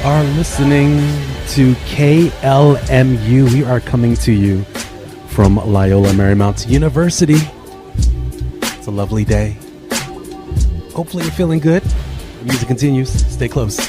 are listening to KLMU. We are coming to you from Loyola Marymount University. It's a lovely day. Hopefully you're feeling good. The music continues. Stay close.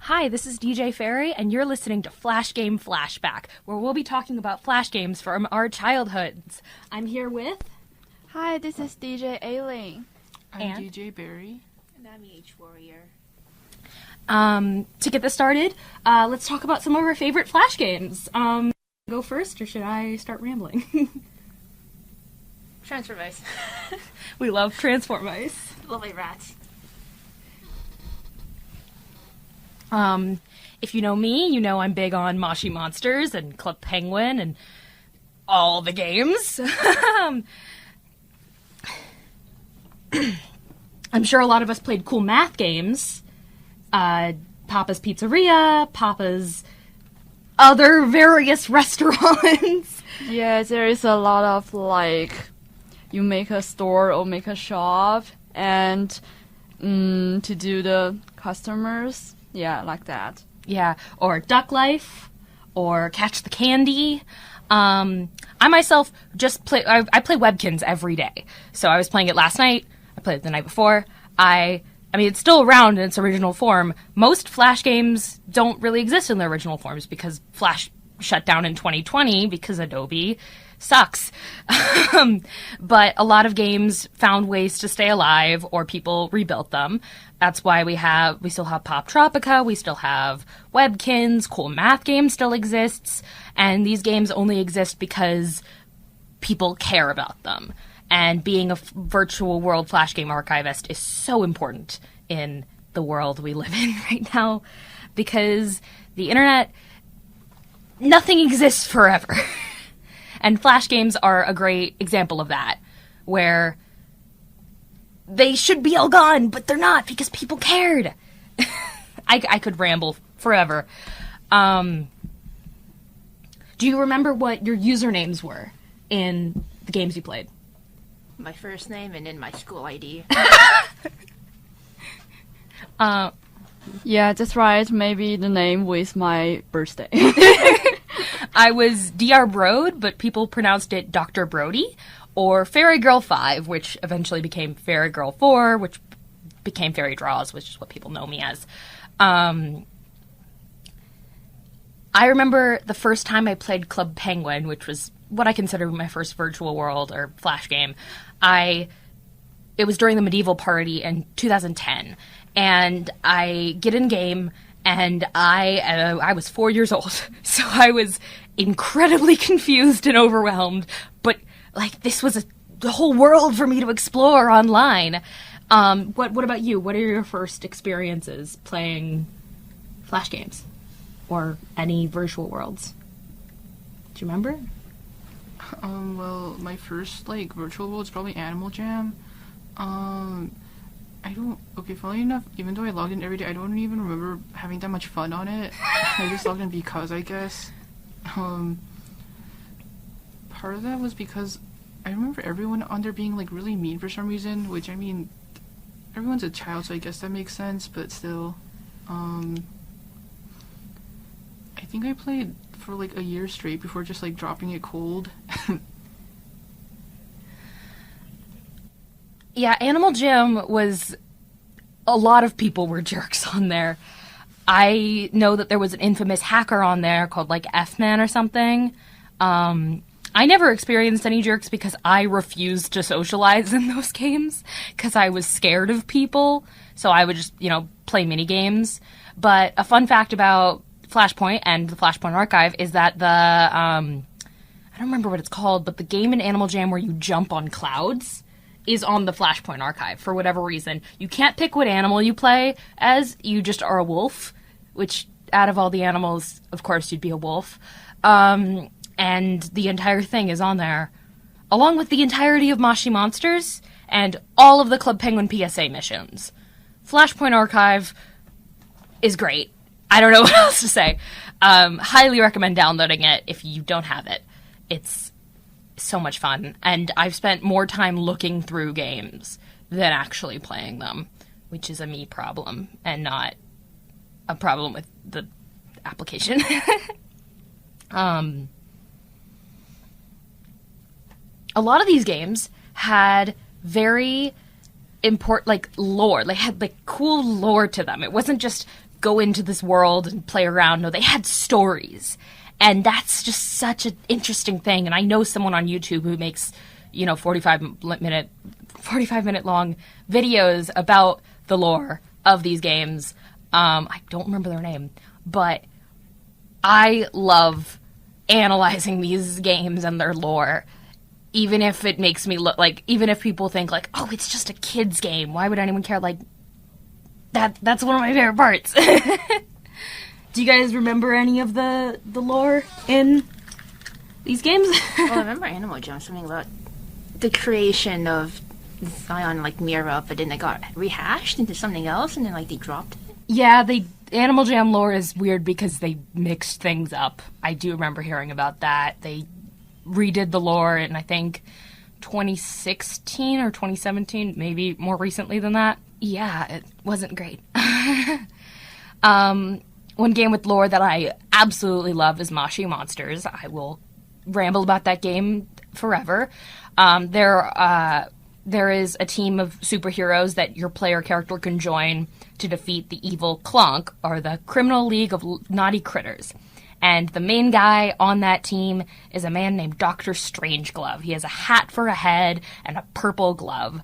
Hi, this is DJ Ferry, and you're listening to Flash Game Flashback, where we'll be talking about Flash games from our childhoods. I'm here with... Hi, this is DJ Aileen. I'm DJ Barry. And I'm H Warrior. To get this started, let's talk about some of our favorite Flash games. Go first, or should I start rambling? Transform Ice. We love Transform Ice. Lovely rats. If you know me, you know I'm big on Moshi Monsters and Club Penguin and all the games. I'm sure a lot of us played cool math games. Papa's Pizzeria, Papa's other various restaurants. Yeah, there is a lot of, like, you make a store or make a shop and to do the customers. Yeah, like that. Yeah, or Duck Life, or Catch the Candy. I myself just play. I play Webkins every day. So I was playing it last night. I played it the night before. I mean, it's still around in its original form. Most Flash games don't really exist in their original forms because Flash shut down in 2020 because Adobe sucks. But a lot of games found ways to stay alive, or people rebuilt them. That's why we still have Pop Tropica, we still have Webkins, Cool Math Games still exists, and these games only exist because people care about them. And being a virtual world Flash game archivist is so important in the world we live in right now, because the internet, nothing exists forever. And Flash games are a great example of that, where they should be all gone, but they're not because people cared. I could ramble forever. Do you remember what your usernames were in the games you played? My first name and then my school ID. Yeah, that's right. Maybe the name with my birthday. I was Dr. Brode, but people pronounced it Dr. Brody, or Fairy Girl 5, which eventually became Fairy Girl 4, which became Fairy Draws, which is what people know me as. I remember the first time I played Club Penguin, which was what I consider my first virtual world or Flash game. It was during the medieval party in 2010, and I get in game, and I was 4 years old, so I was incredibly confused and overwhelmed, but like this was the whole world for me to explore online. What about you? What are your first experiences playing Flash games or any virtual worlds? Do you remember? Well, my first, virtual world is probably Animal Jam. Funnily enough, even though I logged in every day, I don't even remember having that much fun on it. I just logged in because, I guess. Part of that was because I remember everyone on there being, really mean for some reason, which, I mean, everyone's a child, so I guess that makes sense, but still, I think I played for, a year straight before just, dropping it cold. Yeah, Animal Jam was... A lot of people were jerks on there. I know that there was an infamous hacker on there called, like, F-Man or something. I never experienced any jerks because I refused to socialize in those games because I was scared of people. So I would just, play mini games. But a fun fact about Flashpoint and the Flashpoint Archive is that I don't remember what it's called, but the game in Animal Jam where you jump on clouds is on the Flashpoint Archive for whatever reason. You can't pick what animal you play as. You just are a wolf, which out of all the animals, of course, you'd be a wolf. And the entire thing is on there, along with the entirety of Moshi Monsters and all of the Club Penguin PSA missions. Flashpoint Archive is great. I don't know what else to say. Highly recommend downloading it if you don't have it. It's so much fun, and I've spent more time looking through games than actually playing them, which is a me problem and not a problem with the application. A lot of these games had very important, lore. They had, cool lore to them. It wasn't just go into this world and play around. No, they had stories. And that's just such an interesting thing. And I know someone on YouTube who makes, 45-minute long videos about the lore of these games. I don't remember their name. But I love analyzing these games and their lore. Even if it makes me look even if people think oh, it's just a kid's game. Why would anyone care? That's one of my favorite parts. Do you guys remember any of the lore in these games? Well, I remember Animal Jam, something about the creation of Zion Mira, but then it got rehashed into something else, and then they dropped it. Yeah, Animal Jam lore is weird because they mixed things up. I do remember hearing about that. They redid the lore in, I think, 2016 or 2017, maybe more recently than that. Yeah, it wasn't great. One game with lore that I absolutely love is Moshi Monsters. I will ramble about that game forever. There is a team of superheroes that your player character can join to defeat the evil Clunk, or the Criminal League of Naughty Critters. And the main guy on that team is a man named Dr. Strangeglove. He has a hat for a head and a purple glove.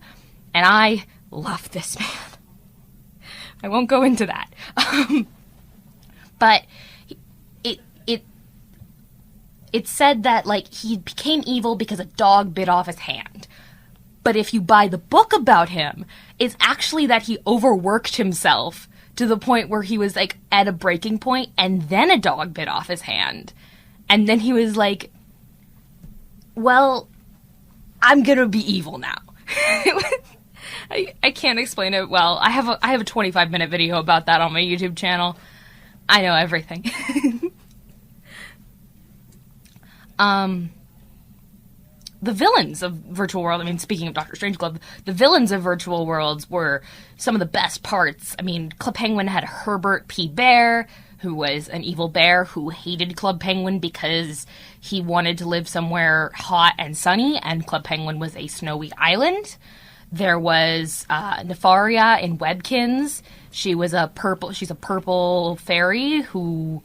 And I love this man. I won't go into that. But it said that, he became evil because a dog bit off his hand. But if you buy the book about him, it's actually that he overworked himself to the point where he was, at a breaking point, and then a dog bit off his hand. And then he was well, I'm gonna be evil now. I can't explain it well. I have a 25-minute video about that on my YouTube channel. I know everything. The villains of Virtual World, speaking of Dr. Strangeglove, the villains of Virtual Worlds were some of the best parts. Club Penguin had Herbert P. Bear, who was an evil bear who hated Club Penguin because he wanted to live somewhere hot and sunny, and Club Penguin was a snowy island. There was Nefaria in Webkins. She's a purple fairy who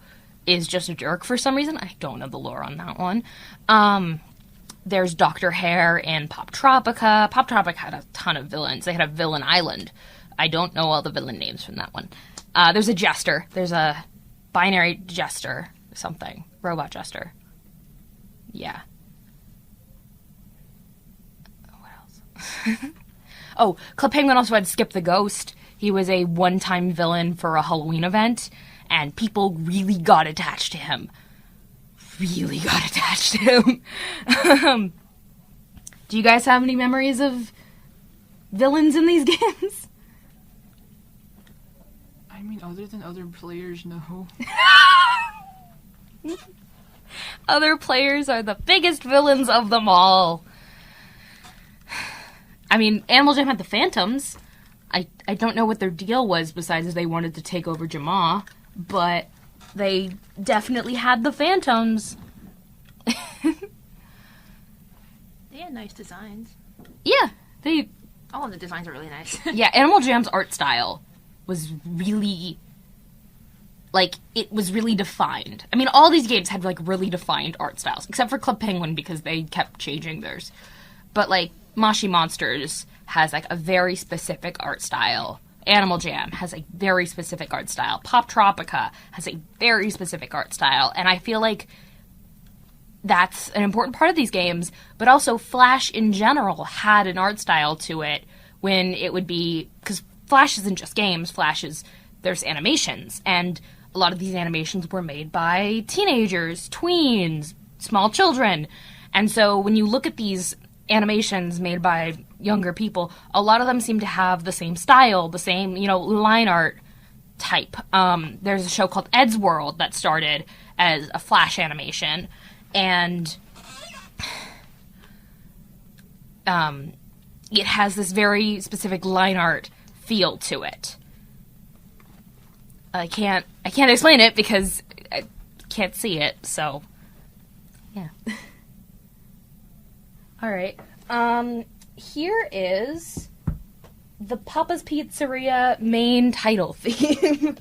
is just a jerk for some reason. I don't know the lore on that one. There's Dr. Hare in Pop Tropica. Pop Tropica had a ton of villains. They had a villain island. I don't know all the villain names from that one. There's a jester. There's a binary jester something. Robot jester. Yeah. What else? Oh, Club Penguin also had Skip the Ghost. He was a one-time villain for a Halloween event, and people really got attached to him. Do you guys have any memories of villains in these games? Other than other players, no. Other players are the biggest villains of them all. Animal Jam had the Phantoms. I don't know what their deal was besides they wanted to take over Jamaa, but they definitely had the Phantoms. They had nice designs. Yeah, they All of the designs are really nice. Yeah, Animal Jam's art style was really, like, it was really defined. I mean, all these games had, like, really defined art styles, except for Club Penguin because they kept changing theirs. But, like, Moshi Monsters has, like, a very specific art style. Animal Jam has a very specific art style. Pop Tropica has a very specific art style. And I feel like that's an important part of these games, but also Flash in general had an art style to it when it would be, because Flash isn't just games, there's animations, and a lot of these animations were made by teenagers, tweens, small children, and so when you look at these animations made by younger people, a lot of them seem to have the same style, the same, line art type. There's a show called Ed's World that started as a Flash animation, and it has this very specific line art feel to it. I can't explain it because I can't see it, so yeah. All right. Here is the Papa's Pizzeria main title theme.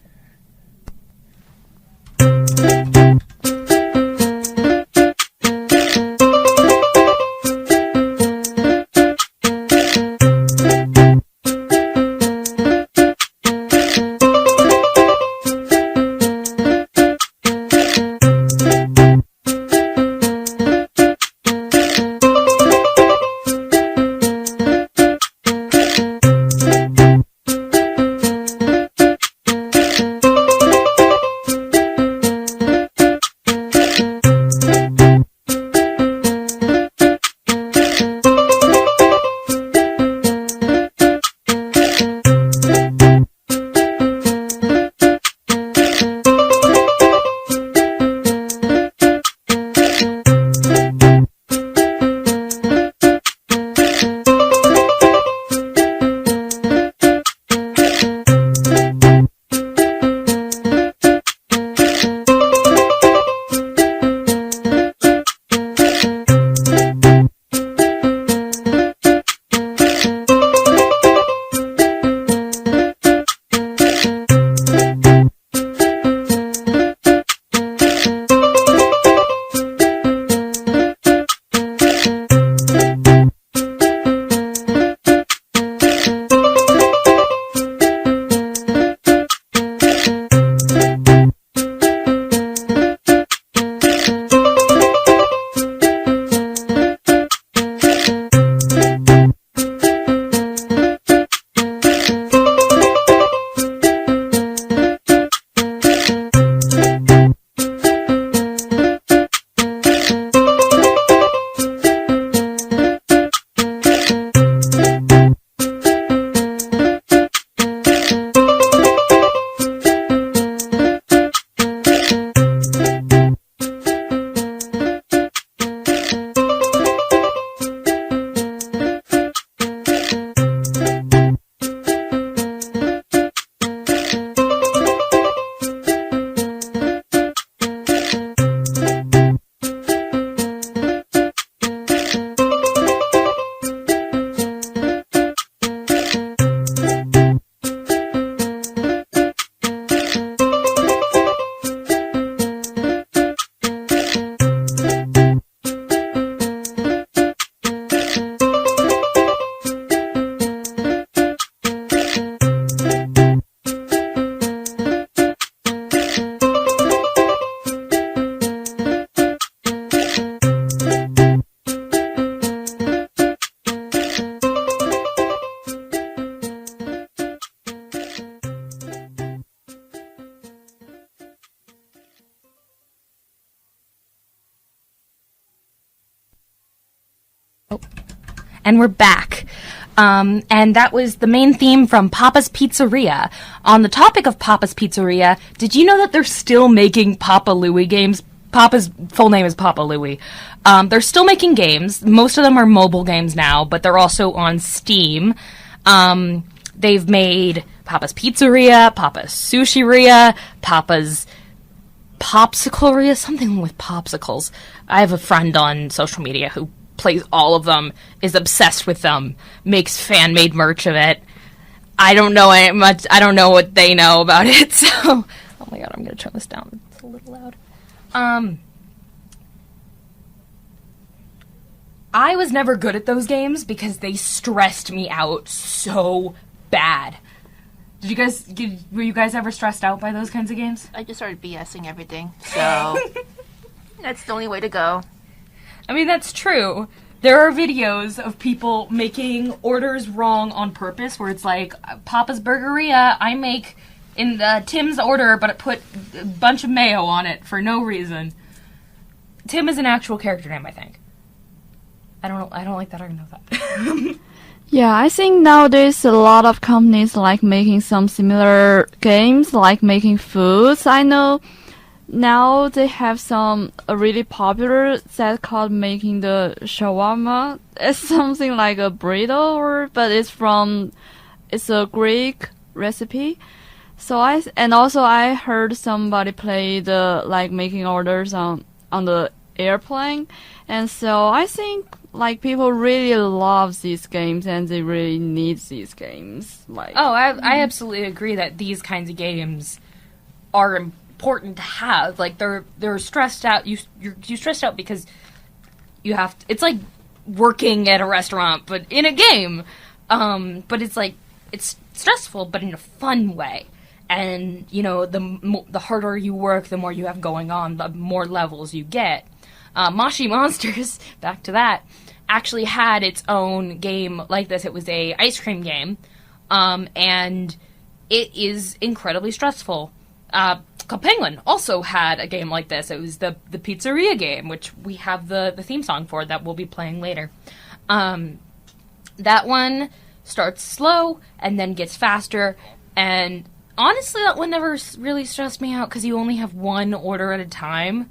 And we're back. And that was the main theme from Papa's Pizzeria. On the topic of Papa's Pizzeria, did you know that they're still making Papa Louie games? Papa's full name is Papa Louie. They're still making games. Most of them are mobile games now, but they're also on Steam. They've made Papa's Pizzeria, Papa's Sushiria, Papa's Popsicleria, something with popsicles. I have a friend on social media who plays all of them, is obsessed with them, makes fan-made merch of it. I don't know much. I don't know what they know about it. So, oh my god, I'm gonna turn this down. It's a little loud. I was never good at those games because they stressed me out so bad. Were you guys ever stressed out by those kinds of games? I just started BSing everything, so that's the only way to go. I mean, that's true. There are videos of people making orders wrong on purpose, where it's like, Papa's Burgeria, I make in Tim's order, but it put a bunch of mayo on it for no reason. Tim is an actual character name, I think. I don't like that. I don't know that. Yeah, I think nowadays a lot of companies like making some similar games, like making foods. I know now they have a really popular set called making the shawarma. It's something like a burrito, but it's a Greek recipe. So I heard somebody play making orders on the airplane, and so I think like people really love these games and they really need these games. I absolutely agree that these kinds of games are important to have. Like they're stressed out. You're stressed out because you have to, it's like working at a restaurant but in a game. But it's like it's stressful but in a fun way. And the harder you work, the more you have going on, the more levels you get. Moshi Monsters, back to that, actually had its own game like this. It was a ice cream game, and it is incredibly stressful. Club Penguin also had a game like this. It was the pizzeria game, which we have the theme song for that we'll be playing later. That one starts slow and then gets faster, and honestly, that one never really stressed me out because you only have one order at a time.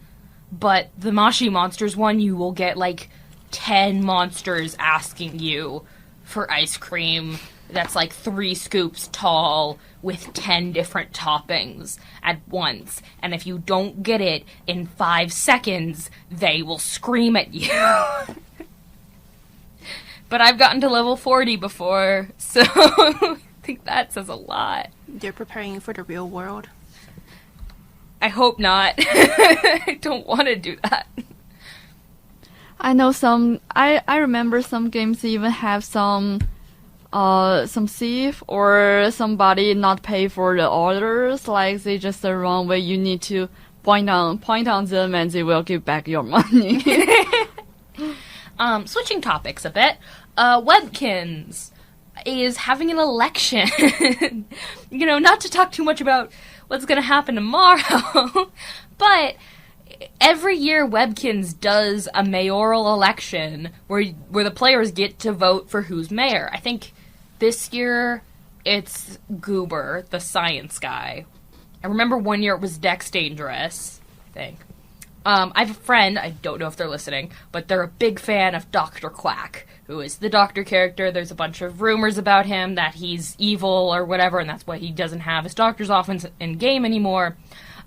But the Moshi Monsters one, you will get like 10 monsters asking you for ice cream that's like 3 scoops tall with 10 different toppings at once. And if you don't get it in 5 seconds, they will scream at you. But I've gotten to level 40 before, so I think that says a lot. They're preparing you for the real world. I hope not. I don't want to do that. I know I remember some games even have some thief or somebody not pay for the orders, like they just the wrong way. You need to point on them and they will give back your money. Switching topics a bit, Webkins is having an election. Not to talk too much about what's going to happen tomorrow, but every year Webkins does a mayoral election where the players get to vote for who's mayor. I think this year it's Goober, the science guy. I remember one year it was Dex Dangerous, I think. I have a friend, I don't know if they're listening, but they're a big fan of Dr. Quack, who is the doctor character. There's a bunch of rumors about him that he's evil or whatever, and that's why he doesn't have his doctor's office in game anymore.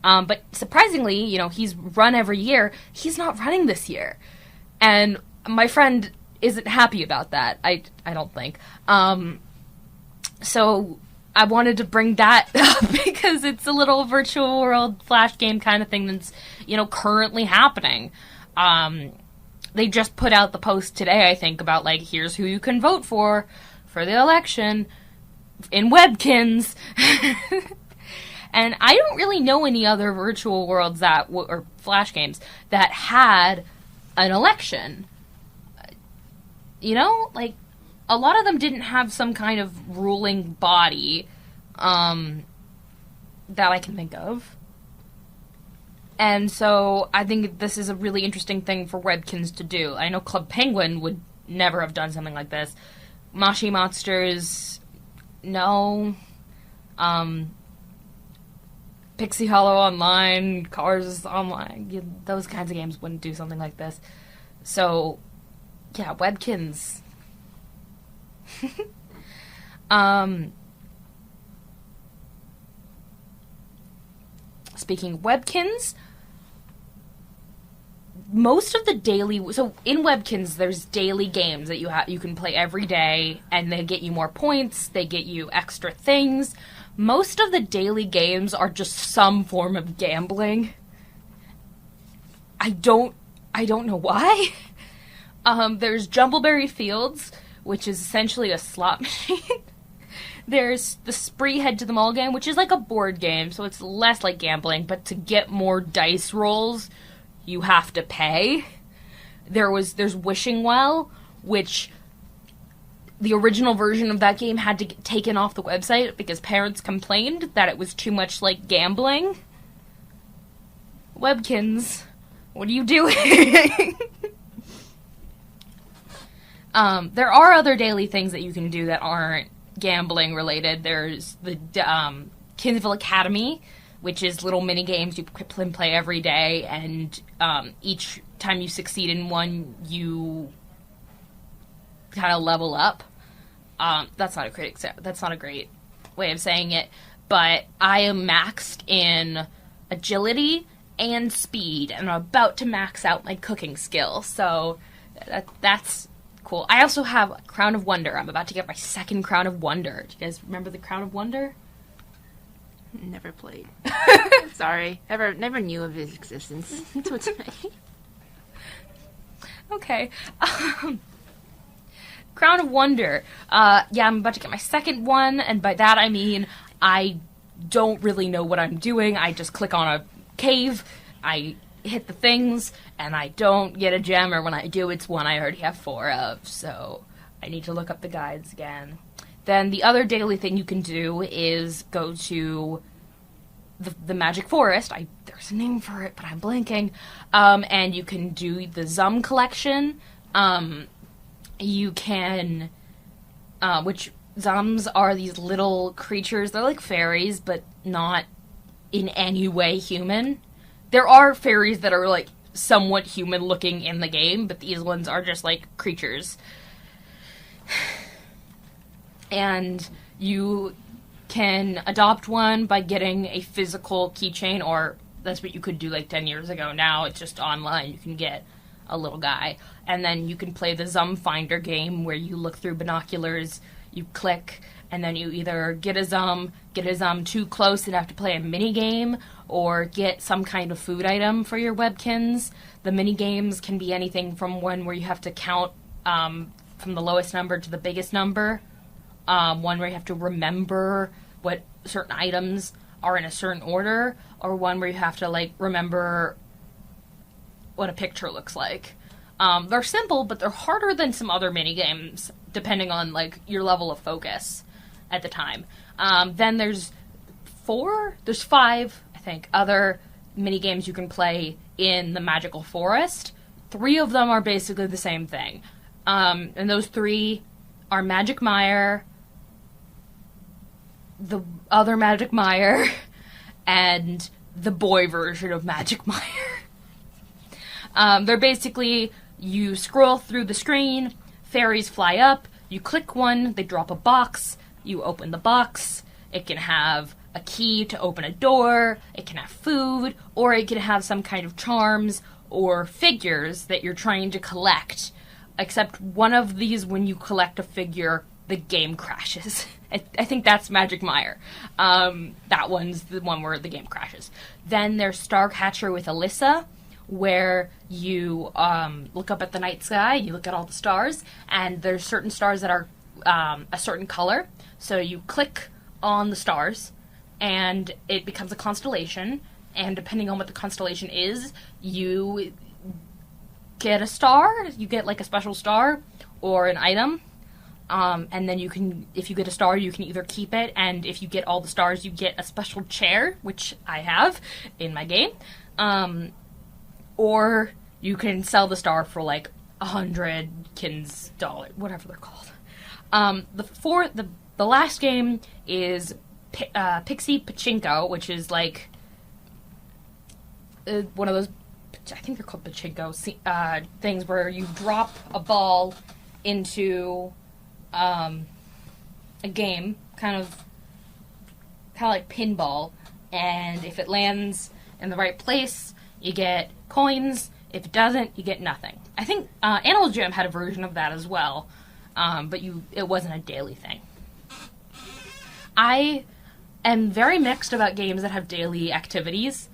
But surprisingly, he's run every year. He's not running this year. And my friend isn't happy about that, I don't think. So I wanted to bring that up because it's a little virtual world flash game kind of thing that's, currently happening. They just put out the post today, I think, about, here's who you can vote for the election in Webkins. And I don't really know any other virtual worlds or flash games that had an election. A lot of them didn't have some kind of ruling body that I can think of. And so I think this is a really interesting thing for Webkins to do. I know Club Penguin would never have done something like this. Moshi Monsters, no. Pixie Hollow Online, Cars Online, those kinds of games wouldn't do something like this. So, yeah, Webkins. Speaking of Webkins, most of the daily, so in Webkins, there's daily games that you can play every day, and they get you more points, they get you extra things. Most of the daily games are just some form of gambling. I don't know why. There's Jumbleberry Fields, which is essentially a slot machine. There's the Spree Head to the Mall game, which is like a board game, so it's less like gambling, but to get more dice rolls, you have to pay. There's Wishing Well, which the original version of that game had to get taken off the website because parents complained that it was too much like gambling. Webkins, what are you doing? There are other daily things that you can do that aren't gambling related. There's the Kinsville Academy, which is little mini games you can play every day, and each time you succeed in one, you kind of level up. That's not a great way of saying it, but I am maxed in agility and speed, and I'm about to max out my cooking skill, so that's cool. I also have Crown of Wonder. I'm about to get my second Crown of Wonder. Do you guys remember the Crown of Wonder? Never played. Sorry. Never knew of his existence. Until today. Okay. Crown of Wonder. Yeah, I'm about to get my second one, and by that I mean I don't really know what I'm doing. I just click on a cave, I hit the things, and I don't get a gem, or when I do, it's one I already have 4 of, so I need to look up the guides again. Then the other daily thing you can do is go to the Magic Forest. There's a name for it, but I'm blanking. And you can do the Zum collection. You can, which Zums are these little creatures. They're like fairies, but not in any way human. There are fairies that are like somewhat human looking in the game, but these ones are just like creatures. And you can adopt one by getting a physical keychain, or that's what you could do like 10 years ago. Now it's just online. You can get a little guy. And then you can play the Zum Finder game where you look through binoculars, you click, and then you either get a Zum too close and have to play a mini game, or get some kind of food item for your Webkins. The mini games can be anything from one where you have to count from the lowest number to the biggest number. One where you have to remember what certain items are in a certain order, or one where you have to like remember what a picture looks like. They're simple, but they're harder than some other mini games, depending on like your level of focus at the time. Then there's 5, I think, other mini games you can play in the Magical Forest. 3 of them are basically the same thing. And those 3 are Magic Mire, the other Magic Mire, and the boy version of Magic Mire. They're basically, you scroll through the screen, fairies fly up, you click one, they drop a box, you open the box, it can have a key to open a door, it can have food, or it can have some kind of charms or figures that you're trying to collect. Except one of these, when you collect a figure, the game crashes. I think that's Magic Mire. That one's the one where the game crashes. Then there's Starcatcher with Alyssa, where you look up at the night sky, you look at all the stars, and there's certain stars that are a certain color. So you click on the stars, and it becomes a constellation, and depending on what the constellation is, you get a star, you get like a special star, or an item, and then you can, if you get a star, you can either keep it, and if you get all the stars, you get a special chair, which I have in my game, or you can sell the star for like 100 Kins dollars, whatever they're called. The last game is Pixie Pachinko, which is like one of those, I think they're called pachinko things where you drop a ball into a game, kind of like pinball, and if it lands in the right place, you get coins. If it doesn't, you get nothing. I think Animal Jam had a version of that as well, but it wasn't a daily thing. I am very mixed about games that have daily activities,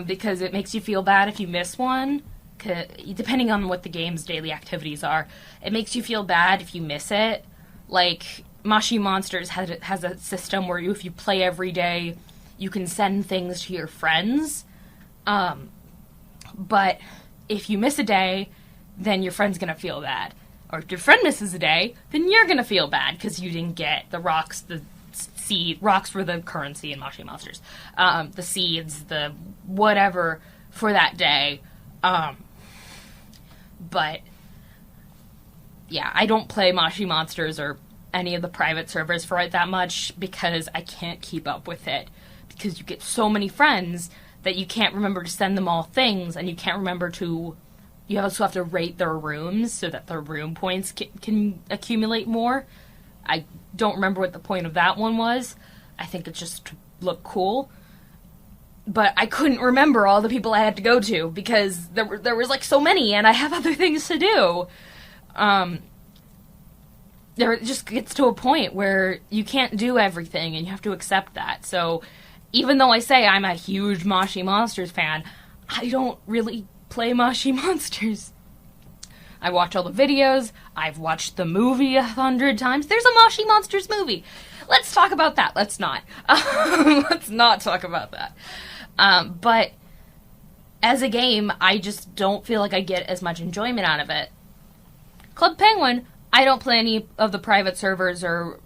because it makes you feel bad if you miss one. Depending on what the game's daily activities are, it makes you feel bad if you miss it. Like, Moshi Monsters has a system where if you play every day, you can send things to your friends. But if you miss a day, then your friend's going to feel bad. Or if your friend misses a day, then you're going to feel bad because you didn't get the rocks, the seed. Rocks were the currency in Moshi Monsters. The seeds, the whatever for that day. But, yeah, I don't play Moshi Monsters or any of the private servers for it that much because I can't keep up with it. Because you get so many friends that you can't remember to send them all things, and you can't remember to... You also have to rate their rooms so that their room points can accumulate more. I don't remember what the point of that one was. I think it's just to look cool. But I couldn't remember all the people I had to go to because there was like so many and I have other things to do. It just gets to a point where you can't do everything and you have to accept that. So even though I say I'm a huge Moshi Monsters fan, I don't really play Moshi Monsters. I watch all the videos. I've watched the movie 100 times. There's a Moshi Monsters movie. Let's talk about that. Let's not. Let's not talk about that. But as a game, I just don't feel like I get as much enjoyment out of it. Club Penguin, I don't play any of the private servers or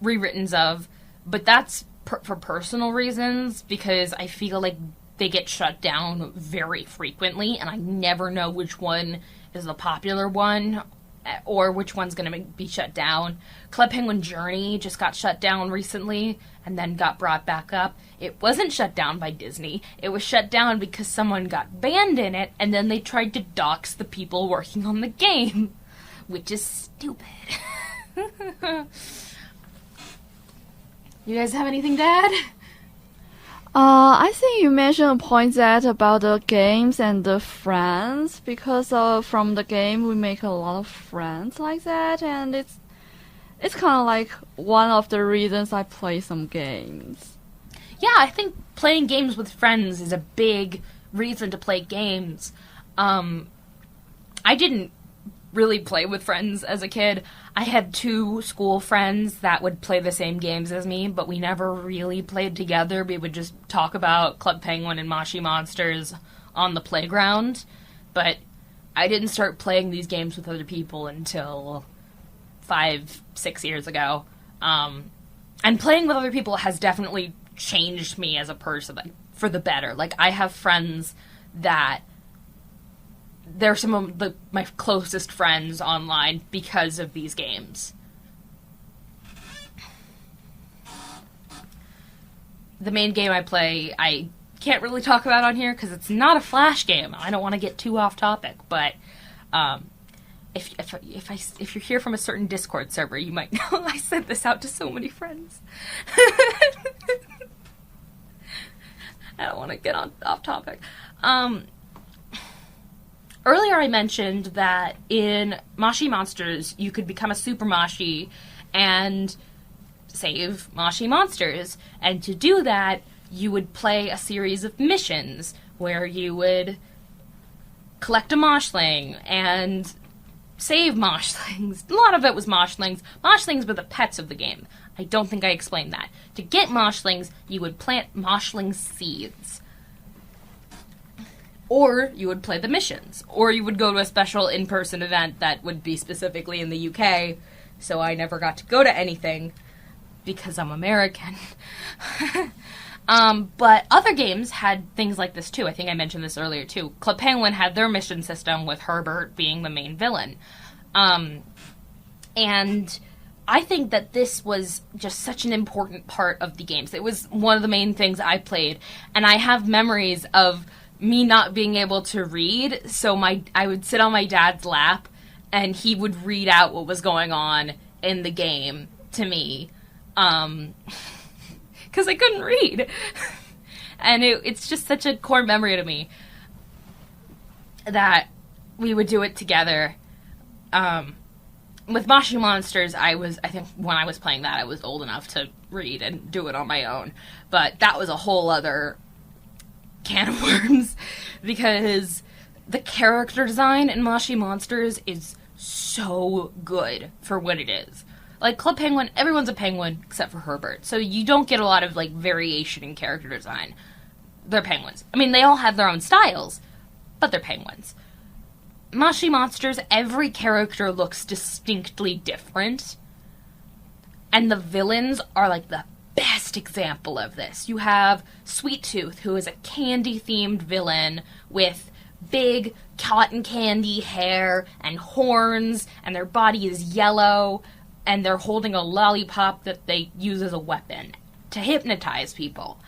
rewrittens of, but that's for personal reasons because I feel like they get shut down very frequently, and I never know which one is the popular one or which one's going to be shut down. Club Penguin Journey just got shut down recently and then got brought back up. It wasn't shut down by Disney. It was shut down because someone got banned in it, and then they tried to dox the people working on the game, which is stupid. You guys have anything to add? I think you mentioned a point that about the games and the friends, because from the game we make a lot of friends like that, and it's kind of like one of the reasons I play some games. Yeah, I think playing games with friends is a big reason to play games. I didn't really play with friends as a kid. I had 2 school friends that would play the same games as me, but we never really played together. We would just talk about Club Penguin and Moshi Monsters on the playground. But I didn't start playing these games with other people until 5-6 years ago. And playing with other people has definitely changed me as a person, like, for the better. Like, I have friends that they're some of my closest friends online because of these games. The main game I play, I can't really talk about on here because it's not a Flash game. I don't want to get too off topic, but if you're here from a certain Discord server, you might know I sent this out to so many friends. I don't want to get off topic. Earlier I mentioned that in Moshi Monsters, you could become a Super Moshi and save Moshi Monsters. And to do that, you would play a series of missions where you would collect a Moshling and save Moshlings. A lot of it was Moshlings. Moshlings were the pets of the game. I don't think I explained that. To get Moshlings, you would plant Moshling seeds. Or you would play the missions. Or you would go to a special in-person event that would be specifically in the UK, so I never got to go to anything because I'm American. But other games had things like this too. I think I mentioned this earlier too. Club Penguin had their mission system with Herbert being the main villain. And I think that this was just such an important part of the games. It was one of the main things I played. And I have memories of me not being able to read, so I would sit on my dad's lap, and he would read out what was going on in the game to me, because I couldn't read. And it's just such a core memory to me. that we would do it together. With Moshi Monsters, I think when I was playing that, I was old enough to read and do it on my own. But that was a whole other can of worms, because the character design in Moshi Monsters is so good for what it is. Like, Club Penguin, everyone's a penguin except for Herbert, so you don't get a lot of, like, variation in character design. They're penguins. I mean, they all have their own styles, but they're penguins. Moshi Monsters, every character looks distinctly different, and the villains are, like, the best example of this. You have Sweet Tooth, who is a candy-themed villain with big cotton candy hair and horns, and their body is yellow, and they're holding a lollipop that they use as a weapon to hypnotize people.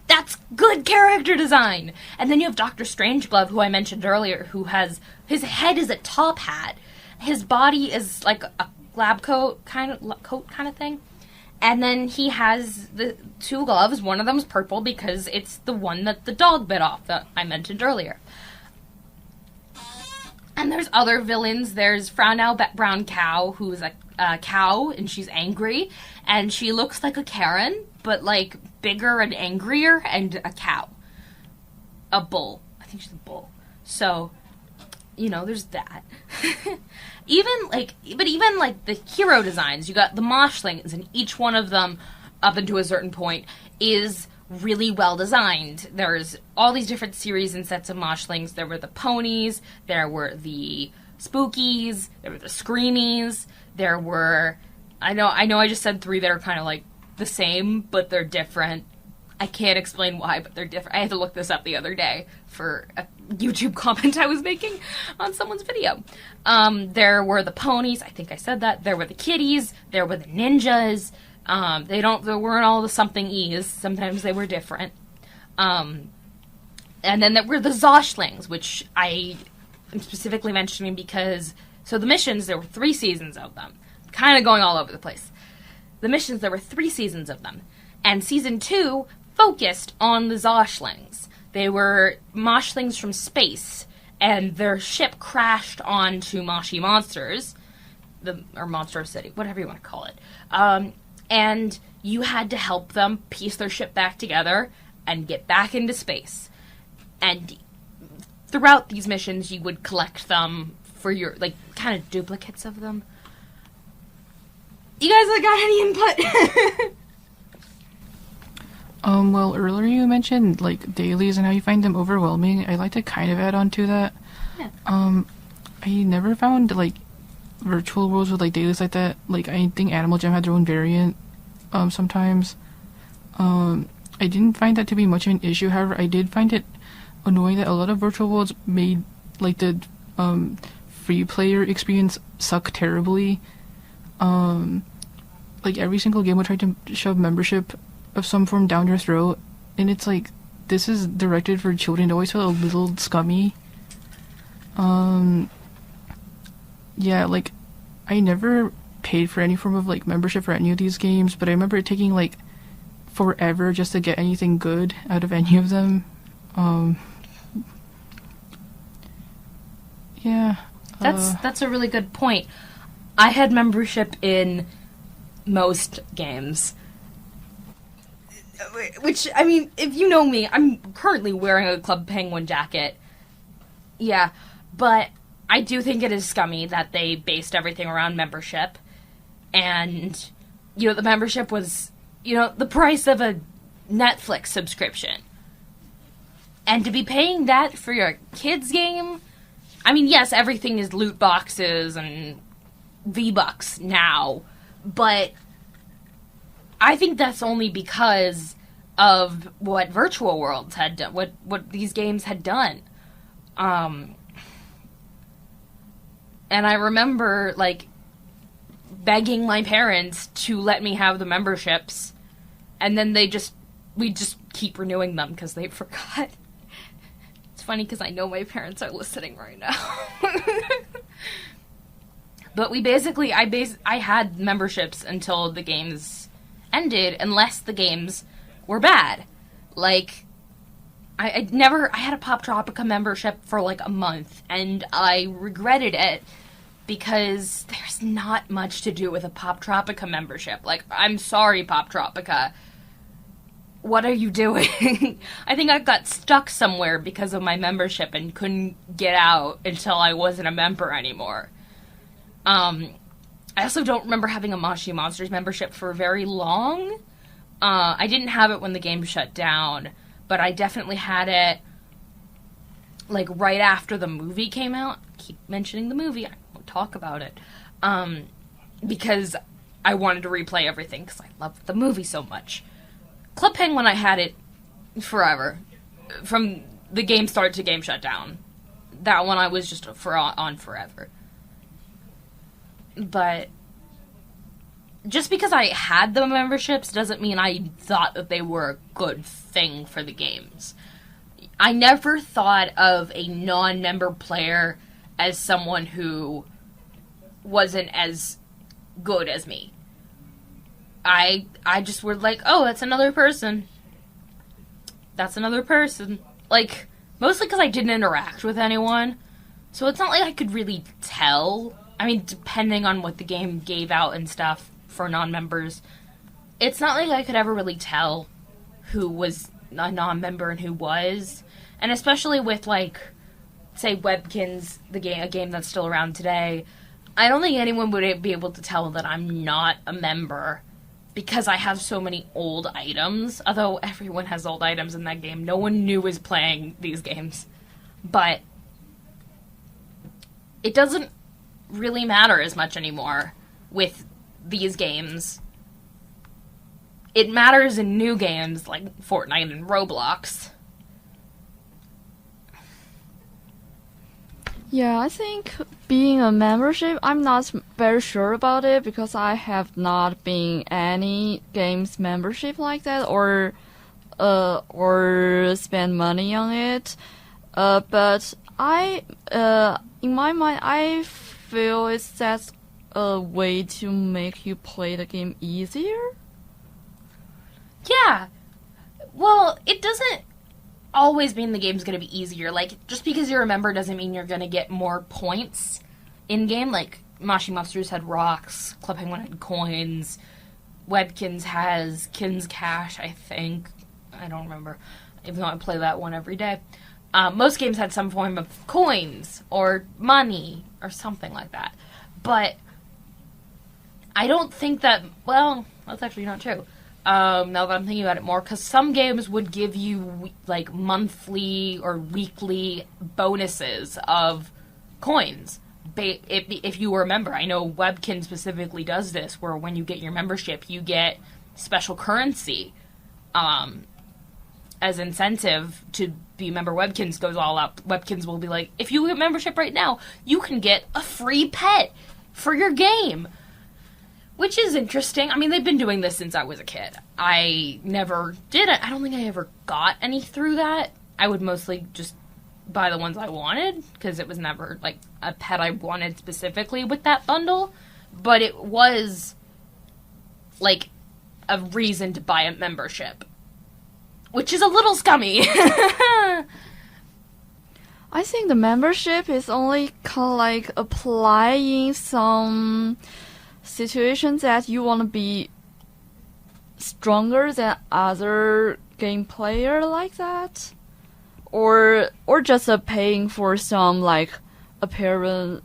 That's good character design! And then you have Dr. Strangeglove, who I mentioned earlier, who has... his head is a top hat. His body is like a lab coat kind of thing. And then he has the two gloves. One of them's purple because it's the one that the dog bit off that I mentioned earlier. And there's other villains. There's Frownell Brown Cow, who's a cow, and she's angry. And she looks like a Karen, but, like, bigger and angrier, and a cow. A bull. I think she's a bull. So, you know, there's that. even the hero designs, you got the Moshlings, and each one of them, up until a certain point, is really well designed. There's all these different series and sets of Moshlings. There were the ponies, there were the spookies, there were the screamies, there were... I know I just said 3 that are kind of like the same, but they're different. I can't explain why, but they're different. I had to look this up the other day for a YouTube comment I was making on someone's video. There were the ponies, I think I said that. There were the kitties, there were the ninjas. There weren't all the something-e's. Sometimes they were different. And then there were the Zoshlings, which I am specifically mentioning because... So the missions, there were 3 seasons of them. Kind of going all over the place. The missions, there were 3 seasons of them. And season 2 focused on the Zoshlings. They were Moshlings from space, and their ship crashed onto Moshi Monsters, or Monster City, whatever you want to call it. And you had to help them piece their ship back together and get back into space. And throughout these missions, you would collect them for your, like, kind of duplicates of them. You guys got any input? Well, earlier you mentioned, like, dailies and how you find them overwhelming. I'd like to kind of add on to that. Yeah. I never found, like, virtual worlds with, like, dailies like that. Like, I think Animal Jam had their own variant, sometimes. I didn't find that to be much of an issue. However, I did find it annoying that a lot of virtual worlds made, like, the, free player experience suck terribly. Like, every single game would try to shove membership of some form down your throat, and it's like, this is directed for children. It always felt a little scummy. Yeah, like, I never paid for any form of, like, membership for any of these games, but I remember it taking, like, forever just to get anything good out of any of them. Yeah. That's a really good point. I had membership in most games. Which, I mean, if you know me, I'm currently wearing a Club Penguin jacket. Yeah, but I do think it is scummy that they based everything around membership. And, you know, the membership was, you know, the price of a Netflix subscription. And to be paying that for your kids' game... I mean, yes, everything is loot boxes and V-Bucks now, but I think that's only because of what Virtual Worlds had done, what these games had done. And I remember, like, begging my parents to let me have the memberships, and then we just keep renewing them because they forgot. It's funny because I know my parents are listening right now. But I had memberships until the games ended, unless the games were bad. Like, I had a Pop Tropica membership for like a month, and I regretted it because there's not much to do with a Pop Tropica membership. Like, I'm sorry, Pop Tropica. What are you doing? I think I got stuck somewhere because of my membership and couldn't get out until I wasn't a member anymore. I also don't remember having a Moshi Monsters membership for very long. I didn't have it when the game shut down, but I definitely had it, like, right after the movie came out. I keep mentioning the movie. I won't talk about it. Because I wanted to replay everything because I loved the movie so much. Club Penguin, I had it forever. From the game start to game shut down. That one I was just on forever. But just because I had the memberships doesn't mean I thought that they were a good thing for the games. I never thought of a non-member player as someone who wasn't as good as me. I just were like, oh, that's another person. That's another person. Like, mostly because I didn't interact with anyone. So it's not like I could really tell. I mean, depending on what the game gave out and stuff for non-members, it's not like I could ever really tell who was a non-member and who was. And especially with, like, say, Webkins, a game that's still around today, I don't think anyone would be able to tell that I'm not a member because I have so many old items. Although everyone has old items in that game. No one new is playing these games. But it doesn't really matter as much anymore with these games. It matters in new games like Fortnite and Roblox. Yeah, I think being a membership, I'm not very sure about it because I have not been any games membership like that or spend money on it. But in my mind, I feel it's just a way to make you play the game easier. Yeah. Well, it doesn't always mean the game's going to be easier. Like, just because you're a member doesn't mean you're going to get more points in-game. Like, Moshi Monsters had rocks, Club Penguin had coins, Webkins has Kins Cash, I think. I don't remember, even though I play that one every day. Most games had some form of coins or money or something like that. But I don't think that... Well, that's actually not true. Now that I'm thinking about it more, because some games would give you, like, monthly or weekly bonuses of coins if you were a member. I know Webkin specifically does this, where when you get your membership, you get special currency as incentive to be a member. Webkins goes all out. Webkins will be like, if you get membership right now, you can get a free pet for your game. Which is interesting. I mean, they've been doing this since I was a kid. I never did it. I don't think I ever got any through that. I would mostly just buy the ones I wanted, because it was never, like, a pet I wanted specifically with that bundle. But it was, like, a reason to buy a membership. Which is a little scummy. I think the membership is only kind of like applying some situations that you want to be stronger than other game player like that, or just paying for some like appearance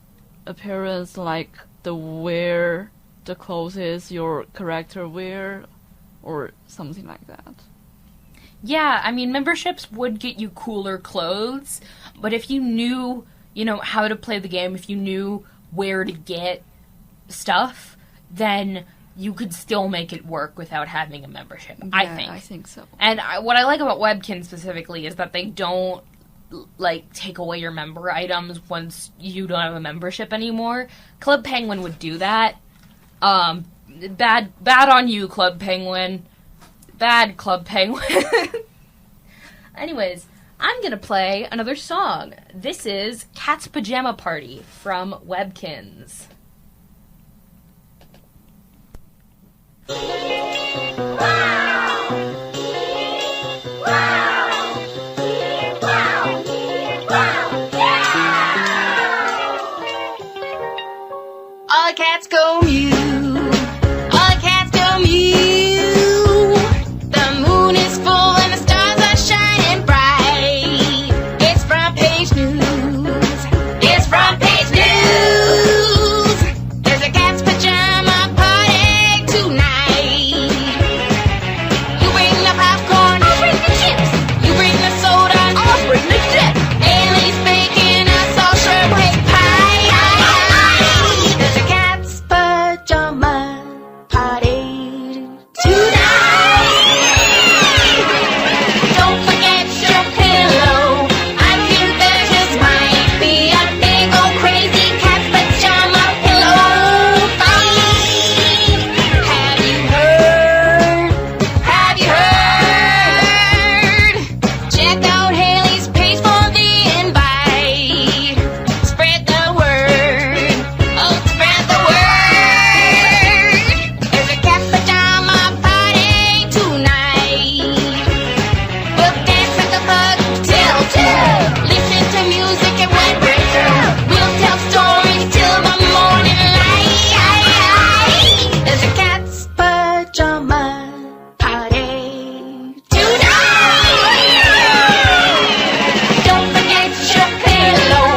like the clothes your character wear or something like that. Yeah, I mean, memberships would get you cooler clothes, but if you knew, how to play the game, if you knew where to get stuff, then you could still make it work without having a membership, Yeah, I think. I think so. And what I like about Webkin specifically is that they don't, like, take away your member items once you don't have a membership anymore. Club Penguin would do that. Bad on you, Club Penguin. Bad, Club Penguin. Anyways, I'm gonna play another song. This is Cat's Pajama Party from Webkins. Wow! Wow! cats go mew. All the cats go mew. The moon is full and the stars are shining bright. It's front page news. It's front page news. There's a cat's pajama party tonight. You bring the popcorn, I'll bring the chips. You bring the soda, I'll bring the dip. Ailey's baking us all sherbet pie. There's a cat's pajama party tonight. Don't forget your pillow. I hear there just might be a big old crazy cat's pajama pillow fight. Have you heard? Have you heard? Check out Haley's page for the invite. Spread the word. Oh, spread the word. There's a cat pajama party tonight. We'll dance at the bug till 2. Listen to music and wet whistle. We'll tell stories till the morning light. There's a cat's pajama party tonight. Don't forget your pillow.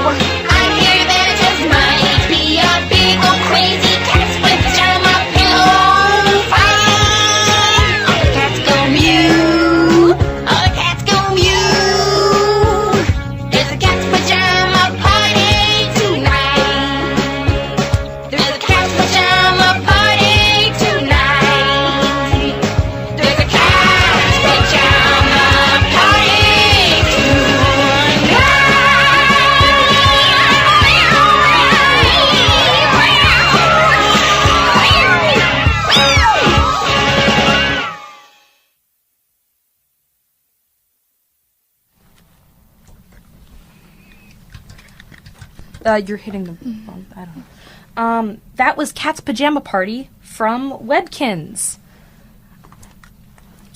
I hear there just might be a big old crazy cat's pajama pillow fight. All the cats go mew. All the cats go mew. There's a cat's pajama party tonight. There's a cat's pajama party tonight. There's a cat's pajama party You're hitting the wrong. I don't know. That was Cat's Pajama Party from Webkins.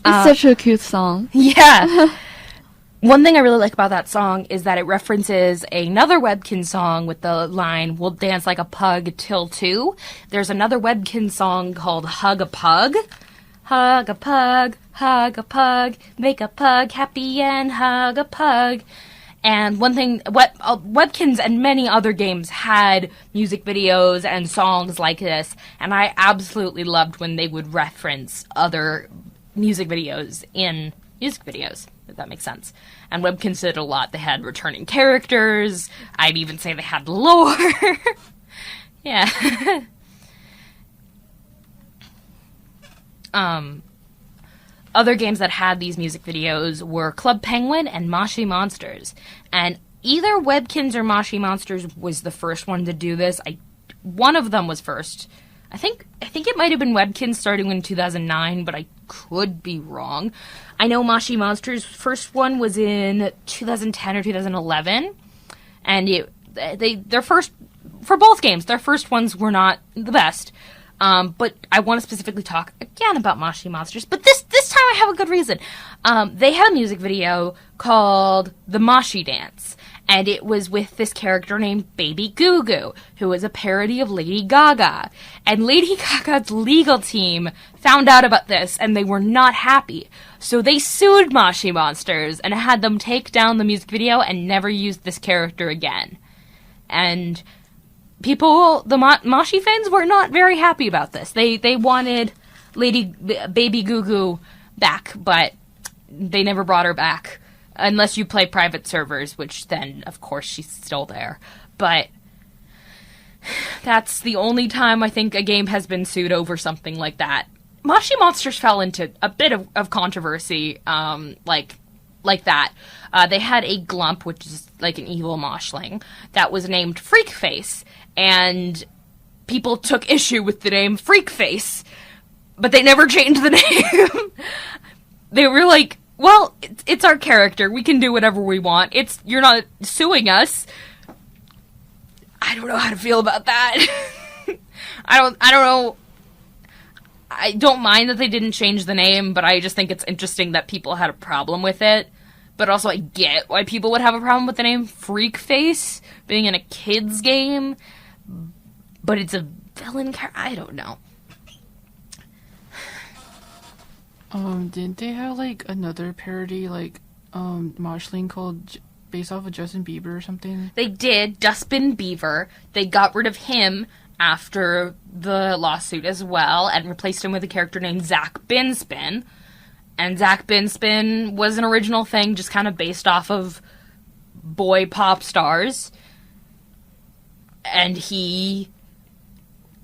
It's such a cute song. Yeah. One thing I really like about that song is that it references another Webkin song with the line, "We'll dance like a pug till 2." There's another Webkin song called Hug a Pug. Hug a pug, make a pug happy and hug a pug. And one thing, Webkins and many other games had music videos and songs like this, and I absolutely loved when they would reference other music videos in music videos, if that makes sense. And Webkins did a lot. They had returning characters. I'd even say they had lore. Yeah. Other games that had these music videos were Club Penguin and Moshi Monsters. And either Webkins or Moshi Monsters was the first one to do this. One of them was first. I think it might have been Webkins starting in 2009, but I could be wrong. I know Moshi Monsters' first one was in 2010 or 2011. And their first, for both games, their first ones were not the best. But I want to specifically talk again about Moshi Monsters. But this time I have a good reason. They had a music video called The Moshi Dance. And it was with this character named Baby Goo Goo, who was a parody of Lady Gaga. And Lady Gaga's legal team found out about this, and they were not happy. So they sued Moshi Monsters and had them take down the music video and never use this character again. And people, the Moshi fans were not very happy about this. They wanted Baby Goo Goo back, but they never brought her back. Unless you play private servers, which then, of course, she's still there. But that's the only time I think a game has been sued over something like that. Moshi Monsters fell into a bit of controversy, like that. They had a glump, which is like an evil moshling, that was named Freak Face, and people took issue with the name Freak Face, but they never changed the name. They were like, well, it's our character. We can do whatever we want. You're not suing us. I don't know how to feel about that. I don't know. I don't mind that they didn't change the name, but I just think it's interesting that people had a problem with it. But also I get why people would have a problem with the name Freak Face being in a kid's game. But it's a villain I don't know. Didn't they have like another parody like Moshling called based off of Justin Bieber or something? They did. Dustbin Beaver. They got rid of him after the lawsuit as well and replaced him with a character named Zach Binspin. And Zach Binspin was an original thing, just kind of based off of boy pop stars. And he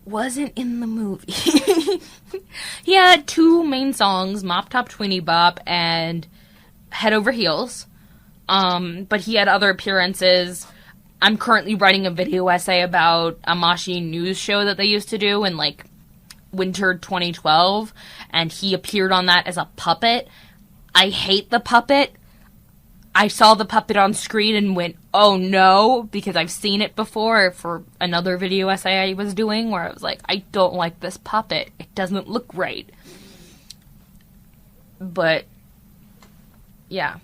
wasn't in the movie. He had 2 main songs, Mop Top Twinny Bop and Head Over Heels. But he had other appearances. I'm currently writing a video essay about a Mashi news show that they used to do in, like, winter 2012, and he appeared on that as a puppet. I hate the puppet. I saw the puppet on screen and went, oh no, because I've seen it before for another video essay I was doing where I was like, I don't like this puppet. It doesn't look right. But, yeah,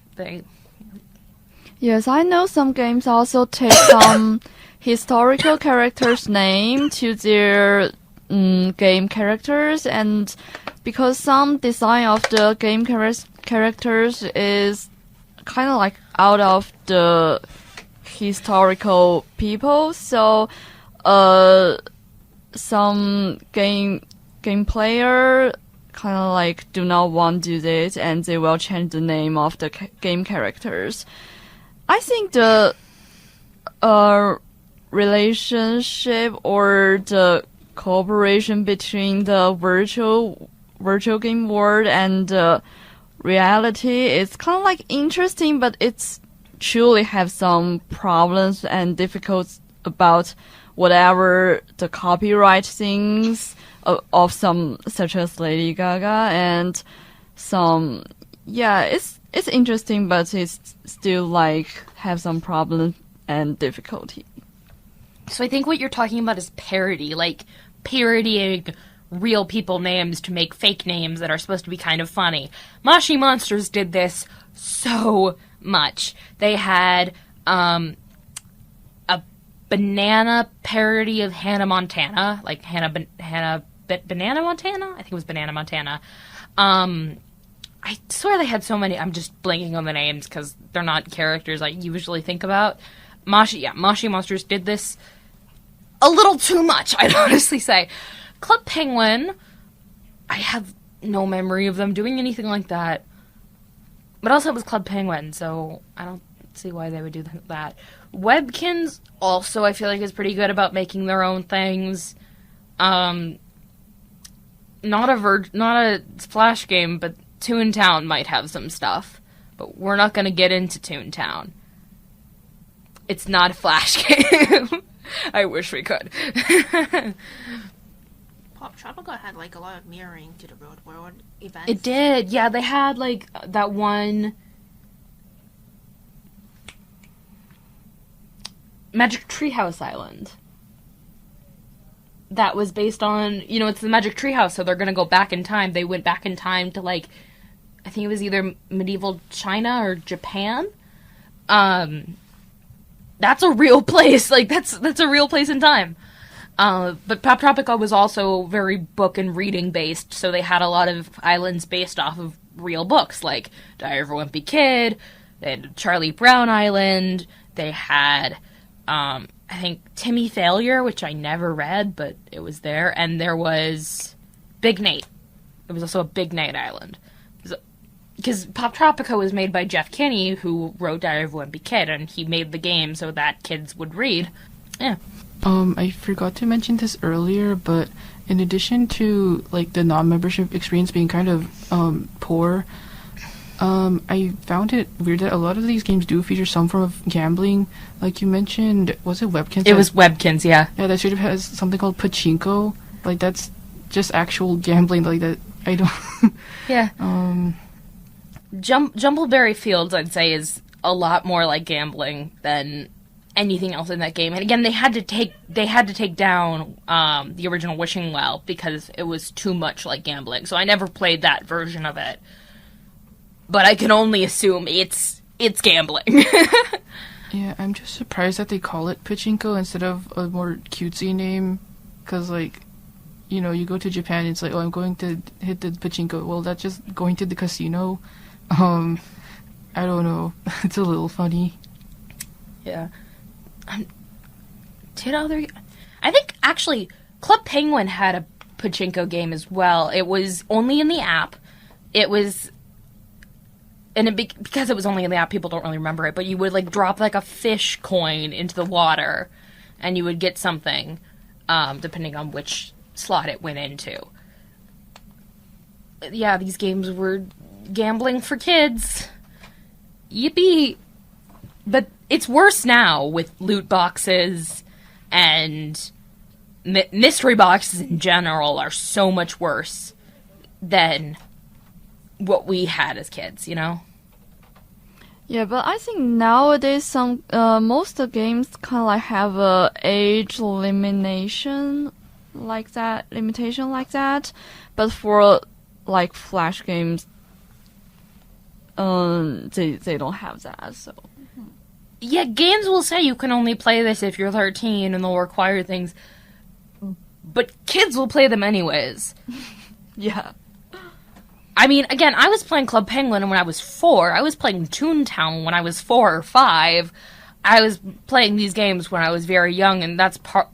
Yes, I know some games also take some historical characters' name to their game characters, and because some design of the game characters is kind of like out of the historical people, so some game player kind of like do not want to do this, and they will change the name of the game characters. I think the relationship or the cooperation between the virtual game world and reality is kind of like interesting, but it's truly have some problems and difficulties about whatever the copyright things of some such as Lady Gaga and some it's interesting, but it's still like have some problems and difficulty. So I think what you're talking about is parody, like parodying real people names to make fake names that are supposed to be kind of funny. Mashi Monsters did this so much. They had a banana parody of Hannah Montana, like Banana Montana? I think it was Banana Montana. I swear they had so many. I'm just blanking on the names because they're not characters I usually think about. Mashi Monsters did this a little too much, I'd honestly say. Club Penguin, I have no memory of them doing anything like that. But also it was Club Penguin, so I don't see why they would do that. Webkins also, I feel like, is pretty good about making their own things. Not a Flash game, but Toontown might have some stuff. But we're not going to get into Toontown. It's not a Flash game. I wish we could. Pop Tropical had like a lot of mirroring to the Real World events. It did, yeah. They had like that one Magic Treehouse Island that was based on, it's the Magic Treehouse, so they're gonna go back in time. They went back in time to like, I think it was either medieval China or Japan. That's a real place. Like that's a real place in time. But Pop Tropica was also very book and reading based, so they had a lot of islands based off of real books, like Diary of a Wimpy Kid, they had Charlie Brown Island, they had, I think, Timmy Failure, which I never read, but it was there, and there was Big Nate. It was also a Big Nate Island. Because Pop Tropica was made by Jeff Kinney, who wrote Diary of a Wimpy Kid, and he made the game so that kids would read. Yeah. I forgot to mention this earlier, but in addition to like the non-membership experience being kind of poor, I found it weird that a lot of these games do feature some form of gambling. Like you mentioned, was it Webkins? It was Webkins, yeah. Yeah, that sort of has something called pachinko. Like that's just actual gambling. Like that, I don't. Yeah. Jumbleberry Fields, I'd say, is a lot more like gambling than anything else in that game. And again, they had to take down the original Wishing Well because it was too much like gambling. So I never played that version of it, but I can only assume it's gambling. Yeah, I'm just surprised that they call it pachinko instead of a more cutesy name. Because, like, you know, you go to Japan, it's like, oh, I'm going to hit the pachinko. Well, that's just going to the casino. I don't know. It's a little funny. Yeah. I think, actually, Club Penguin had a pachinko game as well. It was only in the app. It was... And because it was only in the app, people don't really remember it, but you would, like, drop, like, a fish coin into the water, and you would get something, depending on which slot it went into. Yeah, these games were gambling for kids. Yippee! But it's worse now with loot boxes, and mystery boxes in general are so much worse than what we had as kids, you know? Yeah, but I think nowadays some most of the games kind of like have a age limitation like that. But for like Flash games, they don't have that. So yeah, games will say you can only play this if you're 13, and they'll require things. But kids will play them anyways. yeah. I mean, again, I was playing Club Penguin when I was 4. I was playing Toontown when I was 4 or 5. I was playing these games when I was very young, and that's part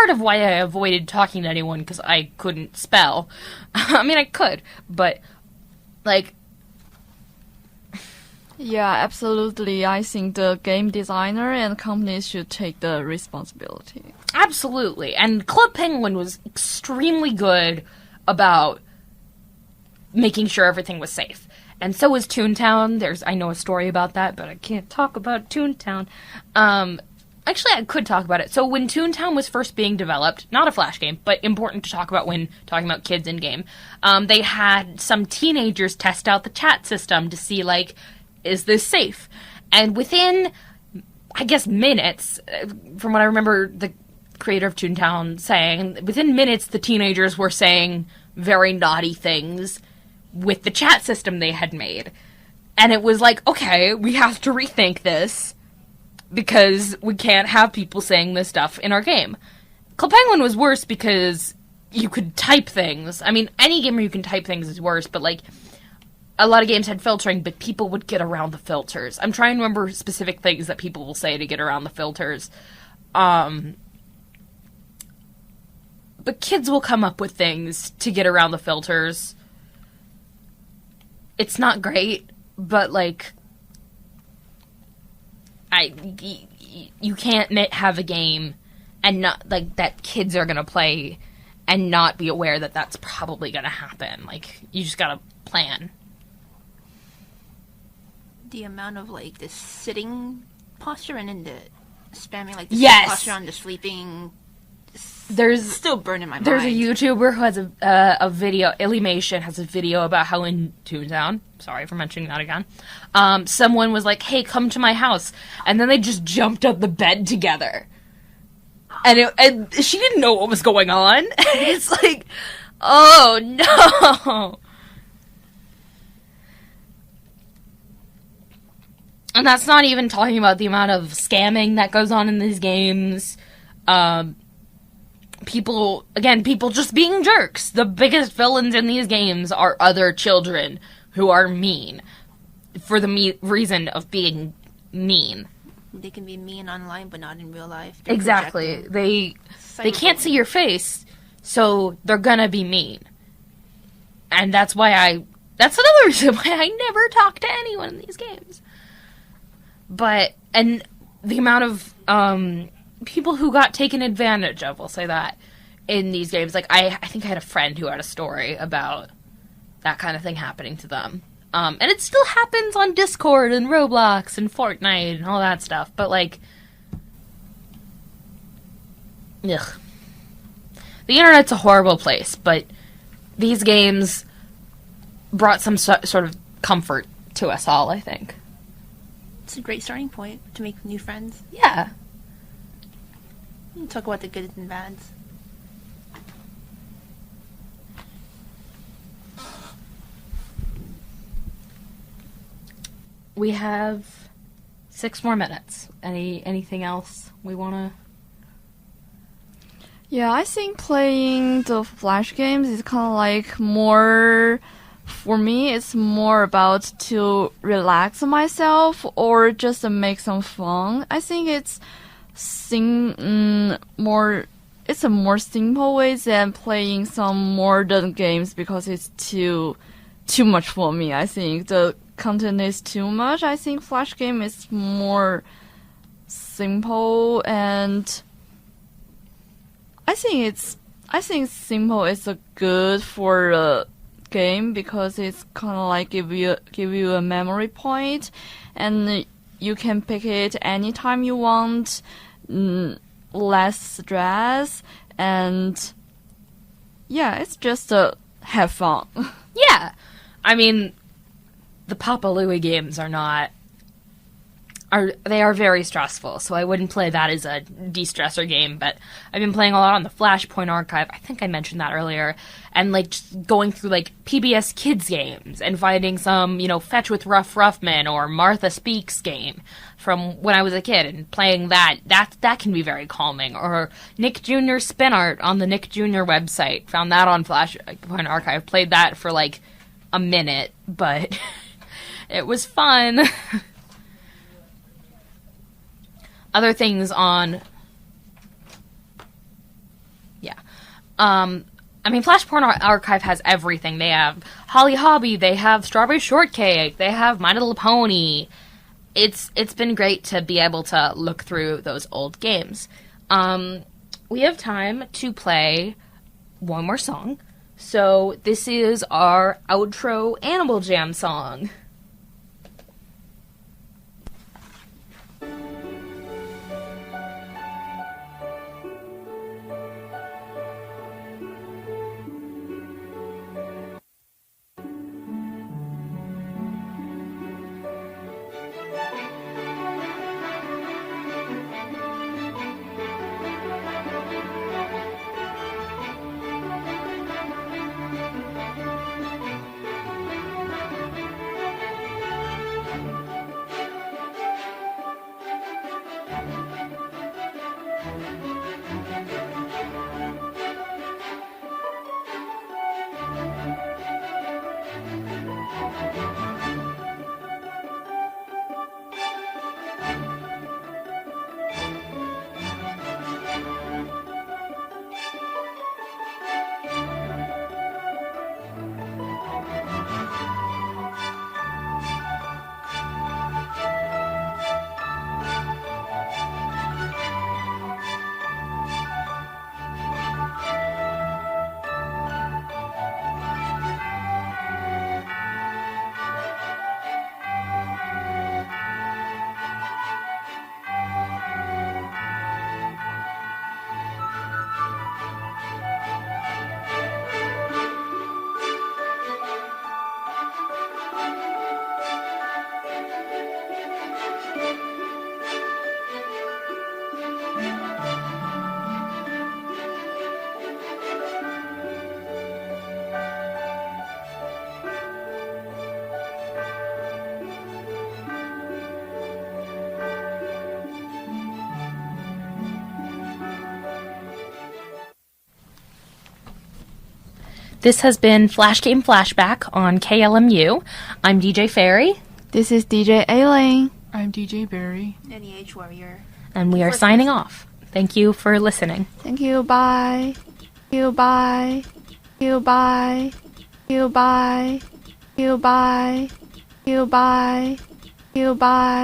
of why I avoided talking to anyone, because I couldn't spell. I mean, I could, but, like... Yeah, absolutely. I think the game designer and companies should take the responsibility. Absolutely. And Club Penguin was extremely good about making sure everything was safe. And so was Toontown. I know a story about that, but I can't talk about Toontown. Actually, I could talk about it. So when Toontown was first being developed, not a Flash game, but important to talk about when talking about kids in game, they had some teenagers test out the chat system to see, like, is this safe? And within, I guess, minutes, from what I remember the creator of Toontown saying, within minutes the teenagers were saying very naughty things with the chat system they had made. And it was like, okay, we have to rethink this, because we can't have people saying this stuff in our game. Club Penguin was worse because you could type things. I mean, any game where you can type things is worse, but, like, a lot of games had filtering, but people would get around the filters. I'm trying to remember specific things that people will say to get around the filters. But kids will come up with things to get around the filters. It's not great, but, like, you can't have a game and not, like, that kids are gonna play and not be aware that that's probably gonna happen. Like, you just gotta plan. The amount of, like, the sitting posture and then the spamming, like, the Yes! posture on the sleeping... There's still burning my mind. There's a YouTuber who has a video, Illymation has a video about how in Toontown, sorry for mentioning that again, someone was like, hey, come to my house, and then they just jumped up the bed together. And she didn't know what was going on. It's like, oh no! And that's not even talking about the amount of scamming that goes on in these games. People just being jerks. The biggest villains in these games are other children who are mean for the reason of being mean. They can be mean online, but not in real life. Exactly. They can't see your face, so they're gonna be mean. And that's another reason why I never talk to anyone in these games. And the amount of, people who got taken advantage of, we'll say that, in these games. Like, I think I had a friend who had a story about that kind of thing happening to them. And it still happens on Discord and Roblox and Fortnite and all that stuff. But, like, ugh. The internet's a horrible place, but these games brought some sort of comfort to us all, I think. It's a great starting point to make new friends. Yeah. Talk about the goods and bads. We have 6 more minutes. Anything else we want to... Yeah, I think playing the Flash games is kind of like more, for me, it's more about to relax myself or just to make some fun. I think it's more, it's a more simple way than playing some modern games because it's too much for me. I think the content is too much. I think Flash game is more simple, and I think simple is a good for a game because it's kind of like give you a memory point, and you can pick it anytime you want, less stress, and yeah, it's just have fun. Yeah. I mean, the Papa Louie games they are very stressful, so I wouldn't play that as a de-stressor game, but I've been playing a lot on the Flashpoint archive. I think I mentioned that earlier. And, like, just going through, like, PBS Kids games and finding some, Fetch with Ruff Ruffman or Martha Speaks game from when I was a kid and playing that. That can be very calming. Or Nick Jr. Spin Art on the Nick Jr. website. Found that on Flashpoint archive. Played that for, like, a minute, but it was fun. Other things on... Yeah. Flashpoint Archive has everything. They have Holly Hobby, they have Strawberry Shortcake, they have My Little Pony. It's been great to be able to look through those old games. We have time to play one more song. So this is our outro Animal Jam song. This has been Flash Game Flashback on KLMU. I'm DJ Ferry. This is DJ Aileen. I'm DJ Barry. NEH Warrior. And we are signing off. Thank you for listening. Thank you, bye. You bye. You bye. You bye. You bye. You bye. You bye.